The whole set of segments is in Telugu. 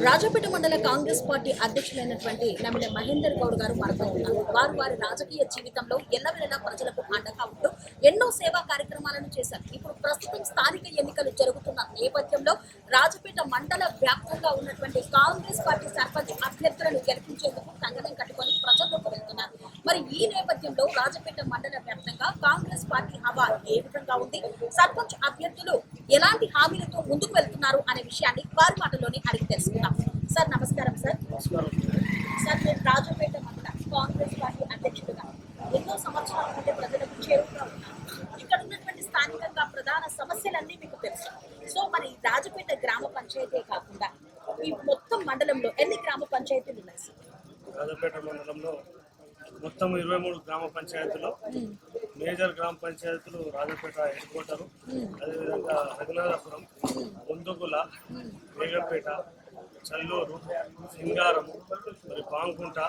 రాజపేట మండల కాంగ్రెస్ పార్టీ అధ్యక్షులైనటువంటి నమ్మిన మహేందర్ గౌడ్ గారు మనతో ఉన్నారు. వారు వారి రాజకీయ జీవితంలో ఎల్లవేళలా ప్రజలకు అండగా ఉంటూ ఎన్నో సేవా కార్యక్రమాలను చేశారు. ఇప్పుడు ప్రస్తుతం స్థానిక ఎన్నికలు జరుగుతున్న నేపథ్యంలో రాజపేట మండల వ్యాప్తంగా ఉన్నటువంటి కాంగ్రెస్ పార్టీ సర్పంచ్ అభ్యర్థులను గెలిపించేందుకు కంగనం కట్టుకొని ప్రజల్లోకి వెళ్తున్నారు. మరి ఈ నేపథ్యంలో రాజపేట మండల వ్యాప్తంగా కాంగ్రెస్ పార్టీ హవా ఏ విధంగా ఉంది, సర్పంచ్ అభ్యర్థులు ఎలాంటి హామీలతో ముందుకు వెళ్తున్నారు అనే విషయాన్ని వారి మాటలోనే అడిగి తెలుసుకుందాం. సార్ నమస్కారం. సార్ నేను రాజపేట మండల కాంగ్రెస్ పార్టీ అధ్యక్షుడిగా ఎన్నో సంవత్సరాల నుండి ప్రజలకు చేరువుగా ఉన్నాను. ఇక్కడ ఉన్నటువంటి స్థానికంగా ప్రధాన సమస్యలన్నీ మీకు తెలుసు. సో మరి రాజపేట గ్రామ పంచాయతీ కాకుండా ఈ మొత్తం మండలంలో ఎన్ని గ్రామ పంచాయతీలు ఉన్నాయి సార్? రాజపేట మండలంలో మొత్తం 23 గ్రామ పంచాయతీలు, మేజర్ గ్రామ పంచాయతీలు రాజపేట హెడ్ క్వార్టరు, అదేవిధంగా రఘునాథపురం, ముందుగుల, వేగంపేట, చల్లూరు, సింగారము, మరి పాంకుంట,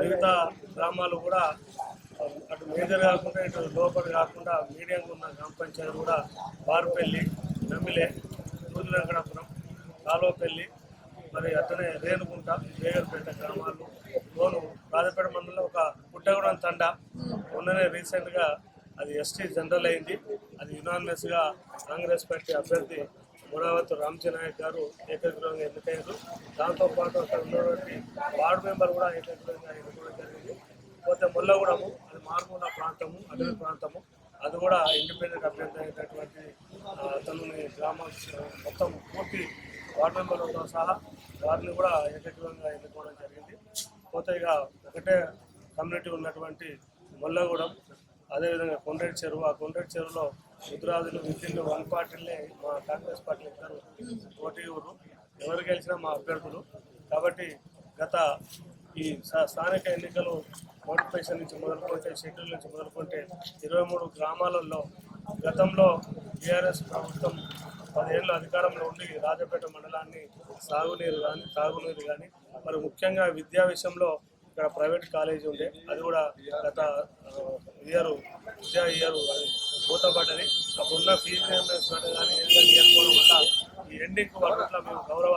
మిగతా గ్రామాలు కూడా అటు మేజర్ కాకుండా ఇటు లోపల కాకుండా మీడియంగా ఉన్న గ్రామ పంచాయతీ కూడా బారుపల్లి, నమిలే, దూది వెంకటాపురం, కాలువపల్లి, మరి అతనే రేణుగుంట, వేగంపేట గ్రామాలు లోను రాజపేట మండలంలో ఒక పుట్టగూడెం తండ మొన్ననే రీసెంట్గా అది ఎస్టీ జనరల్ అయింది. అది యునానిమస్గా కాంగ్రెస్ పార్టీ అభ్యర్థి మురావత్ రామచనాయక్ గారు ఏకగ్రీవంగా ఎన్నికయ్యారు. దాంతోపాటు అక్కడ ఉన్నటువంటి వార్డు మెంబర్ కూడా ఏకగ్రీవంగా ఎన్నుకోవడం జరిగింది. పోతే ముల్లగూడెము, అది మారుమూల ప్రాంతము, అడవి ప్రాంతము, అది కూడా ఇండిపెండెంట్ అభ్యర్థి అయినటువంటి అతను గ్రామ మొత్తం పూర్తి వార్డు మెంబర్లతో సహా వారిని కూడా ఏకగ్రీవంగా ఎన్నుకోవడం జరిగింది. పోతే ఇక ఒకటే కమ్యూనిటీ ఉన్నటువంటి ముల్లగూడెం, అదేవిధంగా కొండ్రెడ్డి చెరువు, ఆ కొండ్రెడ్డి చెరువులో ముద్రాజులు విద్యుత్ వన్ పార్టీలే మా కాంగ్రెస్ పార్టీ ఇద్దరు పోటీ ఊరు, ఎవరు గెలిచినా మా అభ్యర్థులు. కాబట్టి గత ఈ స్థానిక ఎన్నికలు నోటిఫికేషన్ నుంచి మొదలుకుంటే, షెడ్యూల్ నుంచి మొదలుకుంటే 23 గ్రామాలలో గతంలో టీఆర్ఎస్ ప్రభుత్వం 10 ఏళ్ళు అధికారంలో ఉండి రాజపేట మండలాన్ని సాగునీరు కానీ తాగునీరు కానీ మరి ముఖ్యంగా విద్యా విషయంలో ఇక్కడ ప్రైవేట్ కాలేజీ ఉండే, అది కూడా గత విద్యా ఇయర్ అది మూతపడ్డది. అప్పుడున్న ఫీజు రియంబర్స్మెంట్ కానీ ఏదైనా ఇవ్వకపోవడం వల్ల ఈ ఎండింగ్ వల్ల మేము గౌరవ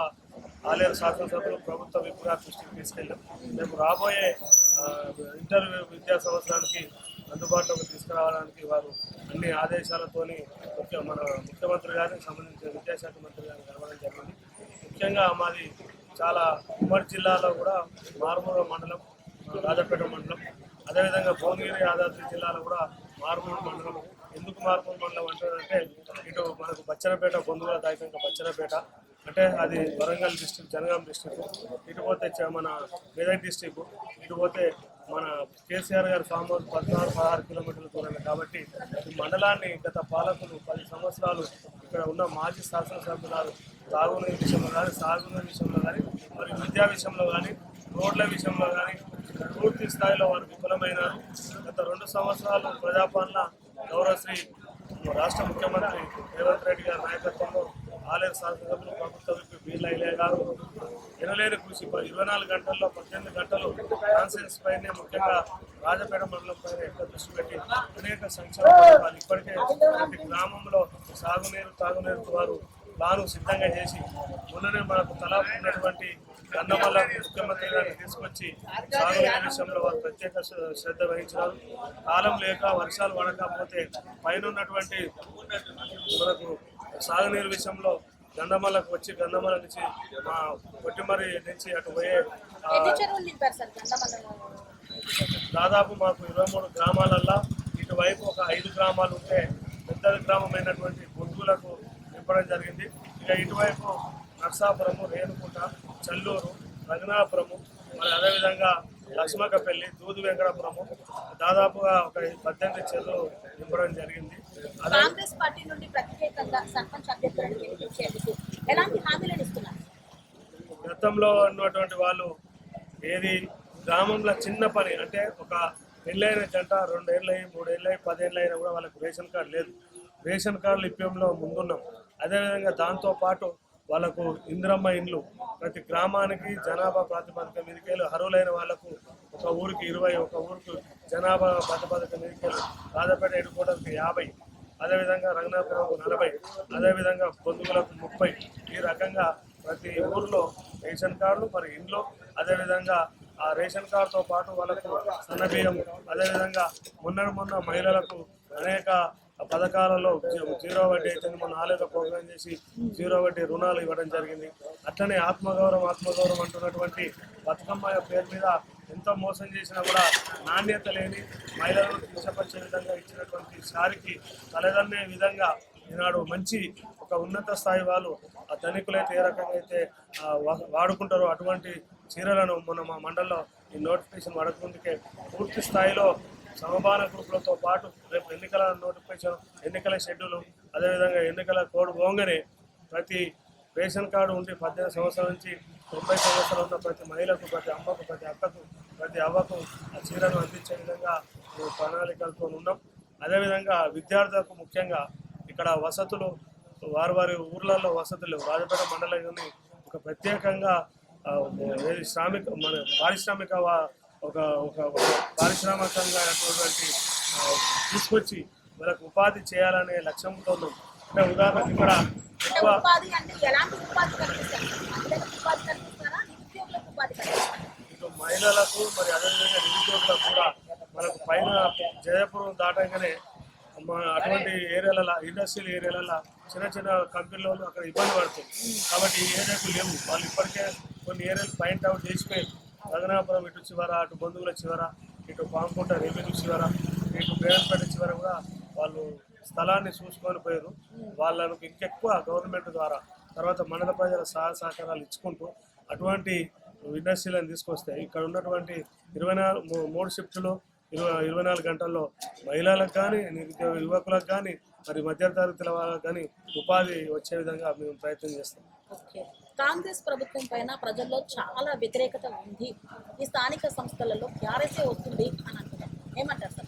ఆలయ శాసనసభ్యులు ప్రభుత్వ విప్ గారి దృష్టికి తీసుకెళ్ళాం. మేము రాబోయే ఇంటర్ విద్యా సంవత్సరానికి అందుబాటులోకి తీసుకురావడానికి వారు అన్ని ఆదేశాలతోని మన ముఖ్యమంత్రి గారిని సంబంధించిన విద్యాశాఖ మంత్రి గారిని కలవడం జరిగింది. ముఖ్యంగా మాది చాలా ఉమ్మడి జిల్లాలో కూడా మారుమూల మండలం రాజపేట మండలం, అదేవిధంగా భువనగిరి యాదాద్రి జిల్లాలో కూడా మారుమూల మండలం. ఎందుకు మారుమూల మండలం అంటారంటే ఇటు మనకు బచ్చనపేట, బొందుగల దాకా బచ్చనపేట అంటే అది వరంగల్ డిస్టిక్, జనగాం డిస్టిక్, ఇటు పోతే మన మెదక్ డిస్టిక్, ఇటు పోతే మన కేసీఆర్ గారి ఫామ్ హౌస్ 16 కిలోమీటర్ల దూరంలో. కాబట్టి ఈ మండలాన్ని గత పాలకులు 10 సంవత్సరాలు ఇక్కడ ఉన్న మాజీ శాసనసభ్యులు తాగునీరు విషయంలో కానీ, సాగునీరు విషయంలో కానీ, మరి విద్యా విషయంలో కానీ, రోడ్ల విషయంలో కానీ పూర్తి స్థాయిలో వారు విఫలమైనారు. గత 2 సంవత్సరాలు ప్రజాపాలన గౌరవశ్రీ రాష్ట్ర ముఖ్యమంత్రి రేవంత్ రెడ్డి గారి నాయకత్వంలో ఆలయ శాసనసభ్యులు ప్రభుత్వ విప్ బీర్లయ్య గారు ఎనలేని కృషి 24 గంటల్లో 18 గంటలు కాన్సెన్స్ పైనే ముఖ్యంగా రాజపేట మండలం పైన ఎక్కువ దృష్టి పెట్టి అనేక సంక్షేమ పథకాలు ఇప్పటికే ప్రతి గ్రామంలో సాగునీరు తాగునీరు వారు ప్లాను సిద్ధంగా చేసి మొన్ననే మనకు తలాపు ఉన్నటువంటి గన్నమల్ల ముఖ్యమంత్రి గారిని తీసుకొచ్చి సాగునీరు విషయంలో వారు ప్రత్యేక శ్రద్ధ వహించినారు. కాలం లేక వర్షాలు పడకపోతే పైన ఉన్నటువంటి మనకు సాగునీరు విషయంలో గంధమల్లకు వచ్చి గంధమల్ల నుంచి మా కొట్టిమరి నుంచి అటు పోయే దాదాపు మాకు 23 గ్రామాలల్లో ఇటువైపు ఒక 5 గ్రామాలు ఉంటే పెద్ద గ్రామమైనటువంటి బొందులకు నింపడం జరిగింది. ఇక ఇటువైపు నర్సాపురము, రేణుకుంట, చల్లూరు, రఘునాథపురము, మరి అదేవిధంగా లక్ష్మకపల్లి, దూది వెంకటాపురము దాదాపుగా ఒక 18 చెరువులు నింపడం జరిగింది. కాంగ్రెస్ పార్టీ నుండి ప్రత్యేకంగా సర్పంచ్ అభ్యర్థులను గెలిపించేందుకు ఎలాంటి హామీలను ఇస్తున్నారు? గతంలో ఉన్నటువంటి వాళ్ళు ఏది గ్రామంలో చిన్న పని అంటే ఒక పెళ్ళైన జంట 2 ఏళ్ళయి 3 ఏళ్ళయి 10 ఏళ్ళు అయినా కూడా వాళ్ళకి రేషన్ కార్డు లేదు. రేషన్ కార్డులు ఇప్పంలో ముందున్నాం. అదేవిధంగా దాంతోపాటు వాళ్ళకు ఇందిరమ్మ ఇండ్లు ప్రతి గ్రామానికి జనాభా ప్రాతిపదిక మీదకెళ్ళి అర్హులైన వాళ్ళకు ఒక ఊరికి 20, ఒక ఊరికి జనాభా ప్రాతిపదిక మీదకెళ్ళి రాజపేట హెడ్ క్వార్టర్కి 50, అదేవిధంగా రంగనాథపురంకు 40, అదేవిధంగా బొందుగులకు 30. ఈ రకంగా ప్రతి ఊర్లో రేషన్ కార్డులు, మరి ఇండ్లు, అదేవిధంగా ఆ రేషన్ కార్డుతో పాటు వాళ్ళకు సన్నబియ్యం, అదేవిధంగా మొన్న మహిళలకు అనేక పథకాలలో జీరో వడ్డీ అయితే మన ఆలయ ప్రోగ్రాం చేసి జీరో వడ్డీ రుణాలు ఇవ్వడం జరిగింది. అట్లనే ఆత్మగౌరవం అంటున్నటువంటి బతుకమ్మ పేరు మీద ఎంతో మోసం చేసినా కూడా నాణ్యత లేని మహిళలను కించపరిచే విధంగా ఇచ్చినటువంటి సారికి తలదన్నే విధంగా ఈనాడు మంచి ఒక ఉన్నత స్థాయి వాళ్ళు ఆ ధనికులైతే ఏ రకంగా అయితే వాడుకుంటారో అటువంటి చీరలను మన మా మండలంలో ఈ నోటిఫికేషన్ పడకముందుకే పూర్తి స్థాయిలో సమబాల గ్రూపులతో పాటు రేపు ఎన్నికల నోటిఫికేషన్, ఎన్నికల షెడ్యూల్, అదేవిధంగా ఎన్నికల కోడ్ పోగానే ప్రతి రేషన్ కార్డు ఉండి 18 సంవత్సరాల నుంచి 90 సంవత్సరాలు ఉన్న ప్రతి మహిళకు, ప్రతి అమ్మకు, ప్రతి అక్కకు, ప్రతి అవ్వకు ఆ చీరను అందించే విధంగా ప్రణాళికలతో ఉన్నాం. అదేవిధంగా విద్యార్థులకు ముఖ్యంగా ఇక్కడ వసతులు వారి ఊర్లలో వసతులు రాజపేట మండలాన్ని ఒక ప్రత్యేకంగా పారిశ్రామిక ఒక పారిశ్రామికంగా తీసుకొచ్చి వాళ్ళకు ఉపాధి చేయాలనే లక్ష్యంతో ఉన్నాం. అంటే ఉదాహరణకు ఇక్కడ ఎక్కువ ఇటు మహిళలకు మరి అదేవిధంగా నిరుద్యోగులకు కూడా మనకు పైన జయపురం దాటంగానే అటువంటి ఏరియాలలో, ఇండస్ట్రియల్ ఏరియాలలో చిన్న కంపెనీల అక్కడ ఇబ్బంది పడుతుంది. కాబట్టి ఈ ఏరియాకు లేవు. వాళ్ళు ఇప్పటికే కొన్ని ఏరియాలు పాయింట్ అవుట్ చేసిపోయారు. రఘునాపురం ఇటు చివర, అటు బంధువుల చివర, ఇటు పాంకుంట రెవెన్యూ చివర, ఇటు బేరంపేట చివర కూడా వాళ్ళు స్థలాన్ని చూసుకొని పోయారు. వాళ్ళను ఇంకెక్కువ గవర్నమెంట్ ద్వారా తర్వాత మండల ప్రజల సహకారాలు ఇచ్చుకుంటూ అటువంటి ఇండస్ట్రీలను తీసుకొస్తే ఇక్కడ ఉన్నటువంటి 23 షిఫ్టులు 24 గంటల్లో మహిళలకు కానీ, నిరుద్యోగ యువకులకు కానీ, మరి మధ్యతరగతుల వాళ్ళకు కానీ ఉపాధి వచ్చే విధంగా మేము ప్రయత్నం చేస్తాం. కాంగ్రెస్ ప్రభుత్వం పైన ప్రజల్లో చాలా వ్యతిరేకత ఉంది. ఈ స్థానిక సంస్థలలో టీఆర్ఎస్ఏ వస్తుంది అని అంటున్నారు. ఏమంటారు సార్?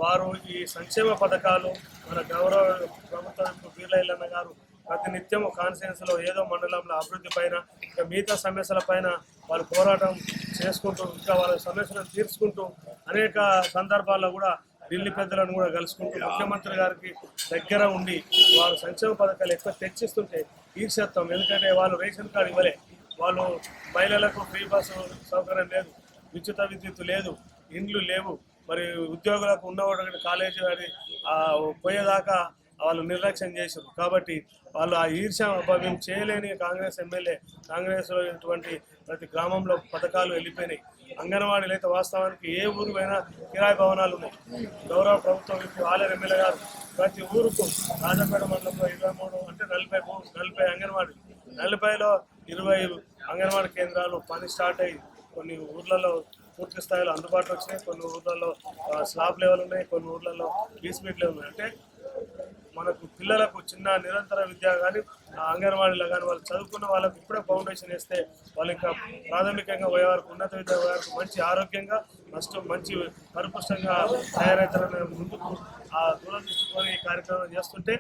వారు ఈ సంక్షేమ పథకాలు మన గౌరవ ప్రభుత్వం బీర్లా ఎల్లన్న గారు ప్రతినిత్యం కాన్స్టిట్యున్సీలో ఏదో మండలంలో అభివృద్ధి పైన, ఇంకా మిగతా సమస్యల పైన వాళ్ళు పోరాటం చేసుకుంటూ, ఇంకా వాళ్ళ సమస్యలను తీర్చుకుంటూ అనేక సందర్భాల్లో కూడా ఢిల్లీ పెద్దలను కూడా కలుసుకుంటూ ముఖ్యమంత్రి గారికి దగ్గర ఉండి వారు సంక్షేమ పథకాలు ఎక్కువ తెచ్చిస్తుంటే ఈర్ష్యత్వం. ఎందుకంటే వాళ్ళు రేషన్ కార్డు ఇవ్వలే, వాళ్ళు మహిళలకు ఫ్రీ బస్సు సౌకర్యం లేదు, ఉచిత విద్యుత్ లేదు, ఇండ్లు లేవు, మరి ఉద్యోగులకు ఉన్నవాడు కాలేజీ అది పోయేదాకా వాళ్ళు నిర్లక్ష్యం చేశారు. కాబట్టి వాళ్ళు ఆ ఈర్ష్య మేము చేయలేని కాంగ్రెస్ ఎమ్మెల్యే, కాంగ్రెస్లో ఇటువంటి ప్రతి గ్రామంలో పథకాలు వెళ్ళిపోయినాయి. అంగన్వాడీలు అయితే వాస్తవానికి ఏ ఊరు పోయినా కిరాయి భవనాలు ఉన్నాయి. గౌరవ ప్రభుత్వం ఇప్పుడు ఆలయ ఎమ్మెల్యే గారు ప్రతి ఊరుకు రాజపేట మండలంలో 23 అంటే 40 అంగన్వాడీ, 40లో 20 అంగన్వాడీ కేంద్రాలు పని స్టార్ట్ అయ్యి కొన్ని ఊర్లలో పూర్తి స్థాయిలో అందుబాటులో వచ్చినాయి. కొన్ని ఊర్లలో స్లాబ్ లెవెల్ ఉన్నాయి, కొన్ని ఊర్లలో బీస్పీట్ లెవెల్ ఉన్నాయి. అంటే మనకు పిల్లలకు చిన్న నిరంతర విద్య కానీ అంగన్వాడీలో కానీ వాళ్ళు చదువుకున్న వాళ్ళకు ఇప్పుడే ఫౌండేషన్ వేస్తే వాళ్ళు ఇంకా ప్రాథమికంగా పోయేవారికి, ఉన్నత విద్య పోయేవారికి మంచి ఆరోగ్యంగా మంచి పరిపుష్టంగా తయారవుతారనే ముందుకు ఆ దూరం తీసుకొని ఈ కార్యక్రమం చేస్తుంటే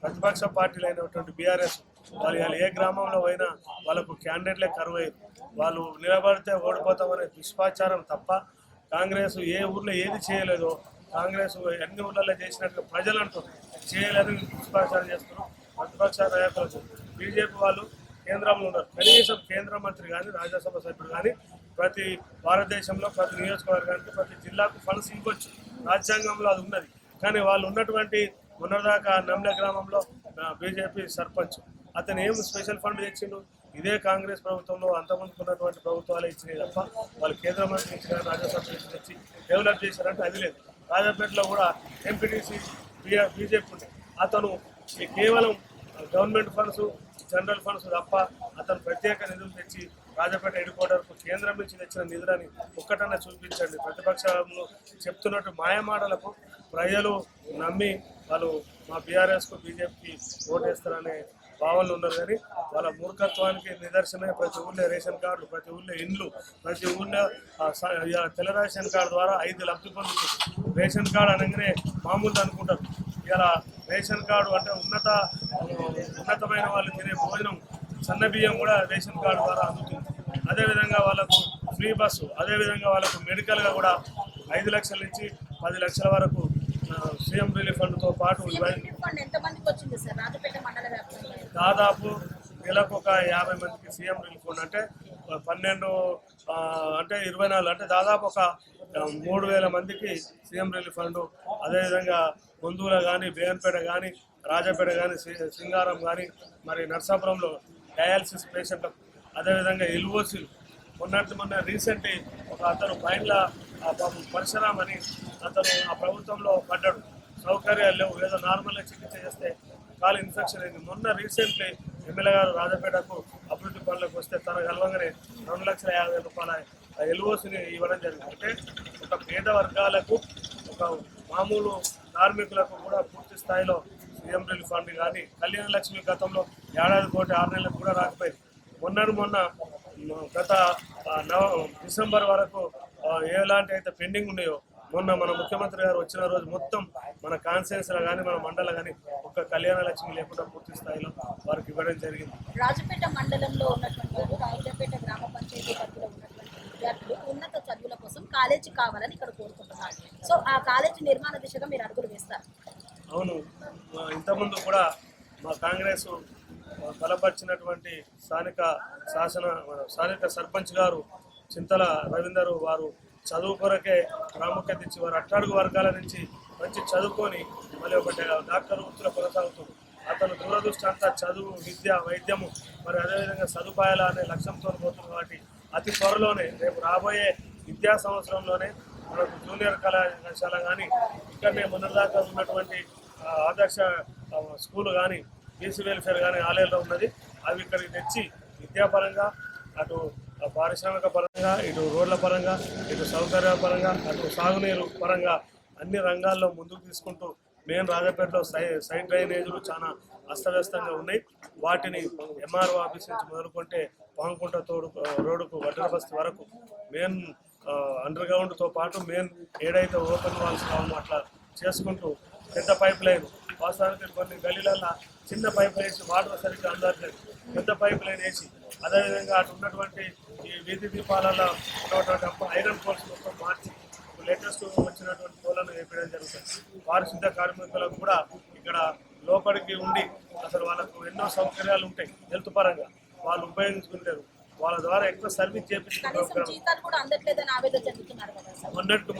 ప్రతిపక్ష పార్టీలు అయినటువంటి బీఆర్ఎస్ వాళ్ళు ఏ గ్రామంలో పోయినా వాళ్ళకు క్యాండిడేట్లే కరువయ్యారు. వాళ్ళు నిలబడితే ఓడిపోతామనే దుష్పాచారం తప్ప కాంగ్రెస్ ఏ ఊర్లో ఏది చేయలేదో కాంగ్రెస్ అన్ని ఊళ్ళలో చేసినట్టుగా ప్రజలు అంటారు చేయలేదని దుష్పాచారం చేస్తున్నారు. ప్రతిపక్ష నాయకులు బీజేపీ వాళ్ళు కేంద్రంలో ఉన్నారు. కనీసం కేంద్ర మంత్రి కానీ, రాజ్యసభ సభ్యుడు కానీ ప్రతి భారతదేశంలో ప్రతి నియోజకవర్గానికి, ప్రతి జిల్లాకు ఫండ్స్ ఇవ్వచ్చు. రాజ్యాంగంలో అది ఉన్నది. కానీ వాళ్ళు ఉన్నటువంటి మొన్నదాకా నమ్ల గ్రామంలో బీజేపీ సర్పంచ్ అతను ఏం స్పెషల్ ఫండ్ తెచ్చిండు? ఇదే కాంగ్రెస్ ప్రభుత్వంలో అంతమందికి ఉన్నటువంటి ప్రభుత్వాలే ఇచ్చినాయి తప్ప వాళ్ళు కేంద్ర మంత్రి నుంచి కానీ రాజ్యసభ నుంచి తెచ్చి డెవలప్ చేశారంటే అది లేదు. రాజపేటలో కూడా ఎంపీటీసీ బీజేపీ ఉంది. అతను కేవలం గవర్నమెంట్ ఫండ్స్, జనరల్ ఫండ్స్ తప్ప అతను ప్రత్యేక నిధులు తెచ్చి రాజపేట హెడ్ క్వార్టర్కు కేంద్రం నుంచి తెచ్చిన నిధులని ఒక్కటన్నా చూపించండి. ప్రతిపక్షంలో చెప్తున్నట్టు మాయమాటలకు ప్రజలు నమ్మి వాళ్ళు మా బీఆర్ఎస్కు బీజేపీకి ఓటేస్తారనే భావనలు ఉన్నారు. కానీ వాళ్ళ మూర్ఖత్వానికి నిదర్శనమే ప్రతి ఊళ్ళో రేషన్ కార్డులు, ప్రతి ఊళ్ళో ఇండ్లు, ప్రతి ఊళ్ళో తెల్ల రేషన్ కార్డు ద్వారా 5 లబ్ధి పొందుతుంది. రేషన్ కార్డు అనగానే మామూలు అనుకుంటారు. ఇలా రేషన్ కార్డు అంటే ఉన్నతమైన వాళ్ళు తినే భోజనం, సన్న బియ్యం కూడా రేషన్ కార్డు ద్వారా అందుతుంది. అదేవిధంగా వాళ్ళకు ఫ్రీ బస్సు, అదేవిధంగా వాళ్ళకు మెడికల్గా కూడా 5 లక్షల నుంచి 10 లక్షల వరకు సీఎం రిలీఫ్ ఫండ్తో పాటు దాదాపు నెలకు ఒక 50 మందికి సీఎం రిలీఫ్ ఫండ్ అంటే 12 అంటే 24 అంటే దాదాపు ఒక 3,000 మందికి సీఎం రిలీఫ్ ఫండ్. అదేవిధంగా ముందుల కానీ, బేగన్పేట కానీ, రాజాపేట కానీ, సింగారం కానీ, మరి నర్సాపురంలో డయాలసిస్ పేషెంట్లకు, అదేవిధంగా ఎల్ఓసీలు మొన్న రీసెంట్లీ ఒక అతను పైన్ల పరశురామ్ అని అతను ఆ ప్రభుత్వంలో పడ్డాడు. సౌకర్యాలు లేవు, ఏదో నార్మల్గా చికిత్స చేస్తే కాలు ఇన్ఫెక్షన్ అయింది. మొన్న రీసెంట్లీ ఎమ్మెల్యే గారు రాజాపేటకు అభివృద్ధి పనులకు వస్తే తన గెలవగానే 2,50,000 రూపాయల ఎల్ఓసిని ఇవ్వడం జరిగింది. అంటే ఒక పేద వర్గాలకు, ఒక మామూలు కార్మికులకు కూడా పూర్తి స్థాయిలో సీఎం రిలీఫ్ ఫండ్ కానీ, కళ్యాణ లక్ష్మి గతంలో ఏడాది కోటి 6 నెలలకు కూడా రాకపోయింది. మొన్న గత డిసెంబర్ వరకు ఎలాంటి అయితే పెండింగ్ ఉన్నాయో మొన్న మన ముఖ్యమంత్రి గారు వచ్చిన రోజు మొత్తం మన కాన్స్టిట్యూన్సీలో కానీ, మన మండలం కానీ ఒక్క కళ్యాణ లక్ష్మి లేకుండా పూర్తి స్థాయిలో వారికి ఇవ్వడం జరిగింది. రాజపేట మండలంలో ఉన్నటువంటి వారు, రాజపేట గ్రామ పంచాయతీ పరిధిలో ఉన్నటువంటి విద్యార్థులు ఉన్నత చదువుల కోసం కాలేజీ కావాలని ఇక్కడ కోరుకుంటున్నారు. సో ఆ కాలేజీ నిర్మాణ దిశగా మీరు అడుగులు వేస్తారు? అవును, ఇంతకుముందు కూడా మా కాంగ్రెస్ బలపరిచినటువంటి స్థానిక సర్పంచ్ గారు చింతల రవీందర్ వారు చదువు కొరకే ప్రాముఖ్యత ఇచ్చి వారు అట్టడుగు వర్గాల నుంచి మంచి చదువుకొని మళ్ళీ ఒక డాక్టర్ వృత్తిలో కొనసాగుతుంది. అతను దూరదృష్టి అంతా చదువు, విద్య, వైద్యము, మరి అదేవిధంగా సదుపాయాలు అనే లక్ష్యంతో పోతుంది. కాబట్టి అతి త్వరలోనే రేపు రాబోయే విద్యా సంవత్సరంలోనే మనకు జూనియర్ కళాశాల కానీ, ఇక్కడనే మొన్నటిదాకా ఉన్నటువంటి ఆదర్శ స్కూల్ కానీ, బీసీ వెల్ఫేర్ కానీ ఆలయంలో ఉన్నది. అవి ఇక్కడికి తెచ్చి విద్యాపరంగా, అటు పారిశ్రామిక పరంగా, ఇటు రోడ్ల పరంగా, ఇటు సౌకర్యాల పరంగా, అటు సాగునీరు పరంగా అన్ని రంగాల్లో ముందుకు తీసుకుంటూ మెయిన్ రాజపేటలో సైడ్ డ్రైనేజీలు చాలా అస్తవ్యస్తంగా ఉన్నాయి. వాటిని ఎంఆర్ఓ ఆఫీస్ నుంచి మొదలుకుంటే పాంకుంట రోడ్డుకు వడ్డరబస్తి వరకు మెయిన్ అండర్ గ్రౌండ్తో పాటు మెయిన్ ఏడైతే ఓపెన్ వాల్స్ కావాలో అట్లా చేసుకుంటూ పెద్ద పైప్ లైన్, వాస్తవానికి కొన్ని గలీలల్లో చిన్న పైప్ వేసి వాటర్ సరిగ్గా అందట్లేదు, పెద్ద పైప్ లైన్ వేసి, అదేవిధంగా అటు ఉన్నటువంటి ఈ వీధి దీపాలలో ఉన్నటువంటి ఐరన్ పోల్స్ మొత్తం మార్చి లేటెస్ట్ వచ్చినటువంటి పోలను వేయడం జరుగుతుంది. పారిశుద్ధ కార్మికులకు కూడా ఇక్కడ లోపలికి ఉండి అసలు వాళ్ళకు ఎన్నో సౌకర్యాలు ఉంటాయి హెల్త్ పరంగా, వాళ్ళు ఉపయోగించుకుంటారు. వాళ్ళ ద్వారా ఎక్కువ సర్వీస్ చేయించుకుంటారు.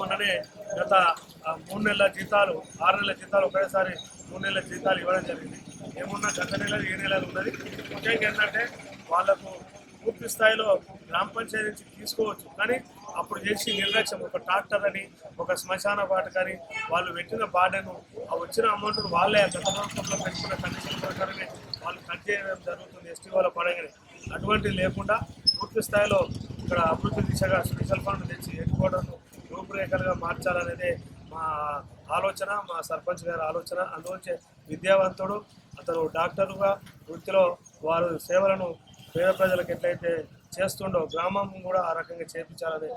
మొన్ననే గత 3 నెలల జీతాలు, 6 నెలల జీతాలు ఒకేసారి 3 నెలల జీతాలు ఇవ్వడం జరిగింది. ఏమున్నా గత నెలలు, ఏ నెలలు ఉన్నది. ముఖ్యంగా ఏంటంటే వాళ్ళకు పూర్తి స్థాయిలో గ్రామ పంచాయతీ నుంచి తీసుకోవచ్చు, కానీ అప్పుడు చేసి నిర్లక్ష్యం, ఒక ట్రాక్టర్ అని, ఒక శ్మశాన వాటకని వాళ్ళు పెట్టిన బాడను, ఆ వచ్చిన అమౌంట్ను వాళ్ళే గత ప్రభుత్వంలో పెట్టుకున్న కండిషన్ ప్రకారమే వాళ్ళు కట్ చేయడం జరుగుతుంది ఎస్టీ వాళ్ళ పడగానే. అటువంటిది లేకుండా పూర్తి స్థాయిలో ఇక్కడ అభివృద్ధి దిశగా స్పెషల్ ఫండ్ తెచ్చి హెడ్ క్వార్టర్ను రూపురేఖలుగా మార్చాలనేదే మా ఆలోచన, మా సర్పంచ్ గారి ఆలోచన. అందువచ్చే విద్యావంతుడు, అతను డాక్టర్గా వృత్తిలో వారు సేవలను పేద ప్రజలకు ఎట్లయితే చేస్తుండో గ్రామం కూడా ఆ రకంగా చేయించాలనే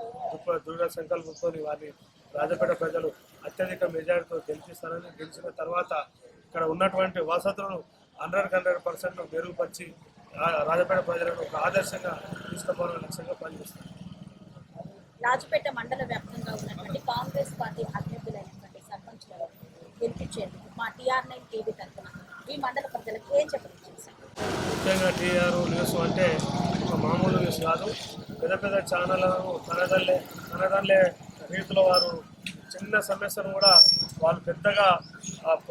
దృఢ సంకల్పంతో వారిని రాజపేట ప్రజలు అత్యధిక మెజారిటీతో గెలిపిస్తారని, గెలిచిన తర్వాత ఇక్కడ ఉన్నటువంటి వసతులను 100% మెరుగుపరిచి రాజపేట ప్రజలను ఒక ఆదర్శంగా తీసుకుపోవాలని లక్ష్యంగా పనిచేస్తారు. రాజపేట మండల వ్యాప్తంగా ఉన్నటువంటి కాంగ్రెస్ పార్టీ అభ్యర్థులైనటువంటి సర్పంచ్లను గెలిపించేందుకు మా TR9 టీవీ తరఫున ఈ మండల ప్రజలకు ఏం చెప్పారు? ముఖ్యంగా TR న్యూస్ అంటే ఒక మామూలు న్యూస్ కాదు. పెద్ద ఛానళ్లను తనదల్లే రీతిలో వారు చిన్న సమస్యను కూడా వాళ్ళు పెద్దగా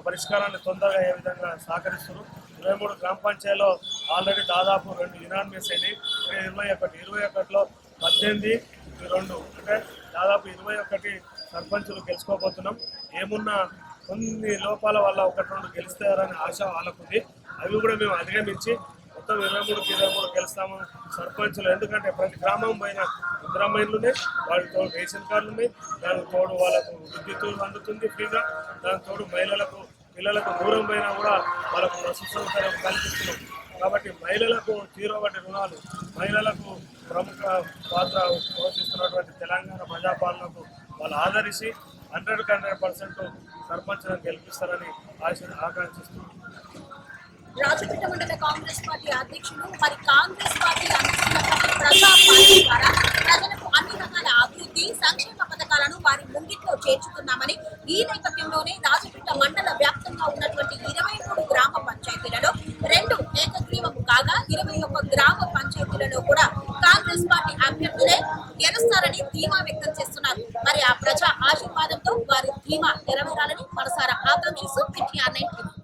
పరిష్కారాన్ని తొందరగా ఏ విధంగా సహకరిస్తారు. 23 గ్రామ పంచాయతీలో ఆల్రెడీ దాదాపు 2 యునానిమస్ అయినాయి. 21లో 18, 2 అంటే దాదాపు 21 సర్పంచులు గెలుచుకోబోతున్నాం. ఏమున్నా కొన్ని లోపాల వల్ల 1-2 గెలుస్తారనే ఆశ వాళ్ళకుంది. అవి కూడా మేము అధిగమించి మొత్తం 23 గెలుస్తాము సర్పంచులు. ఎందుకంటే ప్రతి గ్రామం పైన ఇంద్రమైన్లునే, వాటికి తోడు రేషన్ కార్డులు ఉన్నాయి, దానికి తోడు వాళ్ళకు విద్యుత్ అందుతుంది ఫ్రీగా, దానికి తోడు పిల్లలకు దూరం పైన కూడా వాళ్ళకు వసతి సౌకర్యం కల్పిస్తున్నాం. కాబట్టి మహిళలకు 0 వడ్డీ రుణాలు, మహిళలకు ప్రముఖ పాత్ర పోషిస్తున్నటువంటి తెలంగాణ ప్రజాపాలనకు వాళ్ళు ఆదరించి 100% సర్పంచ్లను గెలిపిస్తారని ఆకాంక్షిస్తున్నాం. రాజపేట మండల కాంగ్రెస్ పార్టీ అధ్యక్షులు, మరి కాంగ్రెస్ పార్టీ అందిస్తున్నటువంటి ప్రజా పాలన ద్వారా ప్రజలకు అన్ని రకాల అభివృద్ధి, సంక్షేమ పథకాలను వారి ముంగిట్లో చేర్చుతున్నామని, ఈ నేపథ్యంలోనే రాజపేట మండల వ్యాప్తంగా ఉన్నటువంటి 23 గ్రామ పంచాయతీలలో 2 ఏకగ్రీవం కాగా 21 గ్రామ పంచాయతీలలో కూడా కాంగ్రెస్ పార్టీ అభ్యర్థులే గెలుస్తారని ధీమా వ్యక్తం చేస్తున్నారు. మరి ఆ ప్రజా ఆశీర్వాదంతో వారి ధీమా నెరవేరాలని మనసారా ఆకాంక్షిస్తూ పిటిఆర్ 9